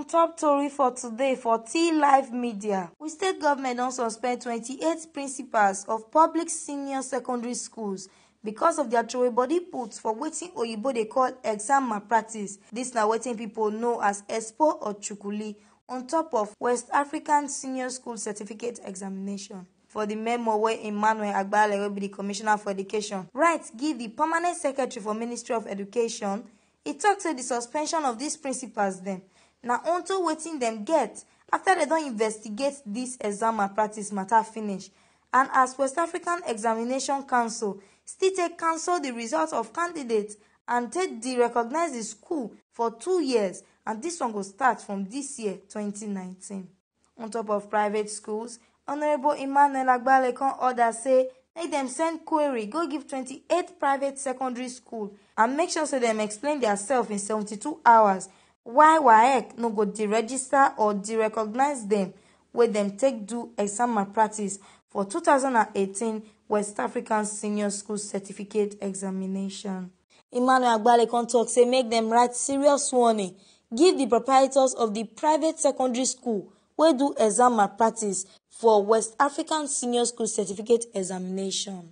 On top story for today for T-Live Media, we state government don suspend 28 principals of public senior secondary schools because of their throway body put for wetin oyibo dey call exam malpractice. Dis na wetin people know as Expo or Chukuli on top of West African Senior School Certificate Examination. For the memo wey Emmanuel Agbale, wey be the Commissioner for Education, write give the Permanent Secretary for Ministry of Education, e tok say the suspension of these principals dem na unto wetin dem get after dem don investigate dis exam malpractice matter finish, and as West African Examination Council still take cancel the result of candidates and take derecognize the school for 2 years, and dis one go start from dis year 2019. On top of private schools, Honorable Emmanuel Agbale con order say make dem send query go give 28 private secondary schools and make sure say dem explain diasef in 72 hours why WAEC no go deregister or derecognize dem wey dem take do exam malpractice for 2018 West African Senior School Certificate Examination. Emmanuel Agbale con tok say make dem write serious warning give the proprietors of the private secondary school wey do exam malpractice for West African Senior School Certificate Examination.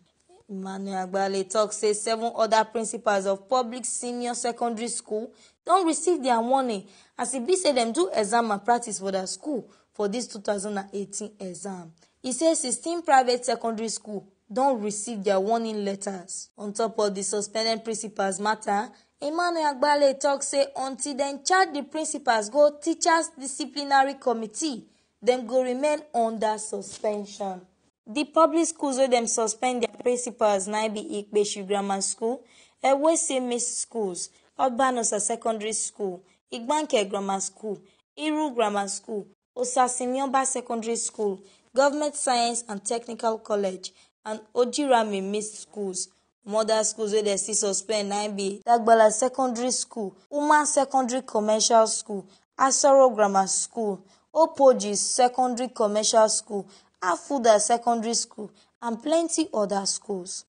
Emmanuel Agbale tok say 7 other principals of public senior secondary school don receive their warning as e be say dem do exam malpractice for their school for dis 2018 exam. E say 16 private secondary school don receive their warning letters. On top of the suspended principals matter, Emmanuel Agbale tok say until dem charge the principals go Teachers Disciplinary Committee, dem go remain under suspension. The public schools wey dem suspend their principals na be Ikpeshi Grammar School, Ewese Mixed Schools, Obanosa Secondary School, Igbanke Grammar School, Iru Grammar School, Osasinyoba Secondary School, Government Science and Technical College, and Ojirame Mixed Schools. Other schools wey dem still suspend na be Dagbala Secondary School, Uma Secondary Commercial School, Asoro Grammar School, Opoji Secondary Commercial School, Afuda Secondary School, and plenty other schools.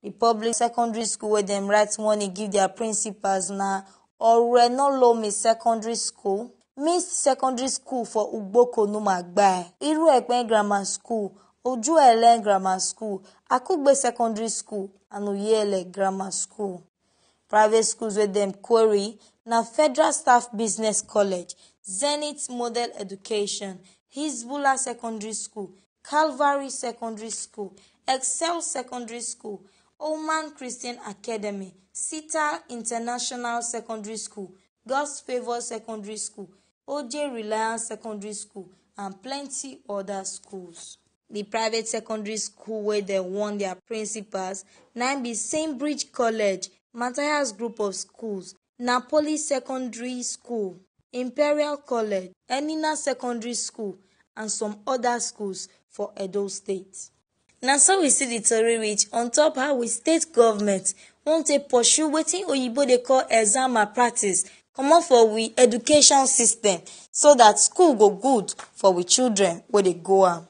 The public secondary school wey dem write warning give their principals na Orenolomi Secondary School, Mixed Secondary School for Ugboko Numagbai, Iruekpen Grammar School, Ojuele Grammar School, Akugbe Secondary School, and Oyele Grammar School. Private schools wey dem query na Federal Staff Business College, Zenith Model Education, Hizbullah Secondary School, Calvary Secondary School, Excel Secondary School, Oman Christian Academy, Sita International Secondary School, God's Favor Secondary School, OJ Reliance Secondary School, and plenty other schools. The private secondary school wey dem warn their principals na be Sainsbridge College, Matthias Group of Schools, Napoli Secondary School, Imperial College, Enina Secondary School, and some other schools for Edo State. Na so we see the tori reach on top how we state government wan take pursue wetin oyibo dey call exam malpractice comot for we education system so that school go good for we children wey dey go am.